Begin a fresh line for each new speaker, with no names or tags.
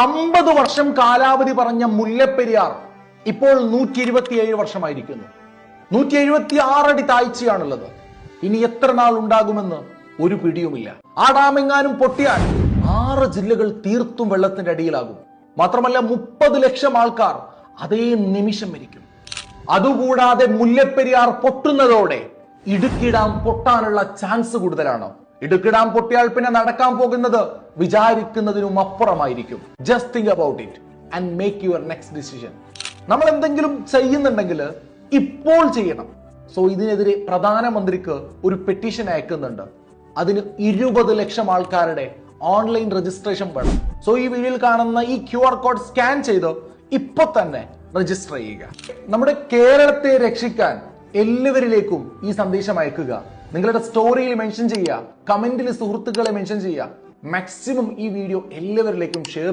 50 വർഷം കാലാവധി പറഞ്ഞ മുല്ലപ്പെരിയാർ ഇപ്പോൾ 127 വർഷമായിരിക്കുന്നു. 176 അടി താഴ്ചയാണുള്ളത്. ഇനി എത്ര നാൾ ഉണ്ടാകുമെന്ന് ഒരു പിടിയുമില്ല. ആ ഡാമെങ്ങാനും പൊട്ടിയാൽ 6 ജില്ലകൾ തീർത്തും വെള്ളത്തിന്റെ അടിയിലാകും. മാത്രമല്ല 30 ലക്ഷം ആൾക്കാർ അതേ നിമിഷം മരിക്കും. അതുകൂടാതെ മുല്ലപ്പെരിയാർ പൊട്ടുന്നതോടെ ഇടുക്കി ഡാം പൊട്ടാനുള്ള ചാൻസ് കൂടുതലാണ്. ഇടുക്കി ഡാം പൊട്ടിയാൽ പിന്നെ നടക്കാൻ പോകുന്നത് വിചാരിക്കുന്നതിനും അപ്പുറമായിരിക്കും. Just think about it and make your next decision. നമ്മൾ എന്തെങ്കിലും ചെയ്യുന്നുണ്ടെങ്കിൽ ഇപ്പോൾ ചെയ്യണം. സോ ഇതിനെതിരെ പ്രധാനമന്ത്രിക്ക് ഒരു പെറ്റീഷൻ അയക്കുന്നുണ്ട്. അതിന് 20 ലക്ഷം ആൾക്കാരുടെ ഓൺലൈൻ രജിസ്ട്രേഷൻ വേണം. സോ ഈ വീഡിയോയിൽ കാണുന്ന ഈ QR കോഡ് സ്കാൻ ചെയ്ത് ഇപ്പൊ തന്നെ രജിസ്റ്റർ ചെയ്യുക. നമ്മുടെ കേരളത്തെ രക്ഷിക്കാൻ എല്ലാവരിലേക്കും ഈ സന്ദേശം അയക്കുക. നിങ്ങളുടെ സ്റ്റോറിയിൽ മെൻഷൻ ചെയ്യുക, കമന്റിൽ സുഹൃത്തുക്കളെ മെൻഷൻ ചെയ്യുക. മാക്സിമം ഈ വീഡിയോ എല്ലാവരിലേക്കും ഷെയർ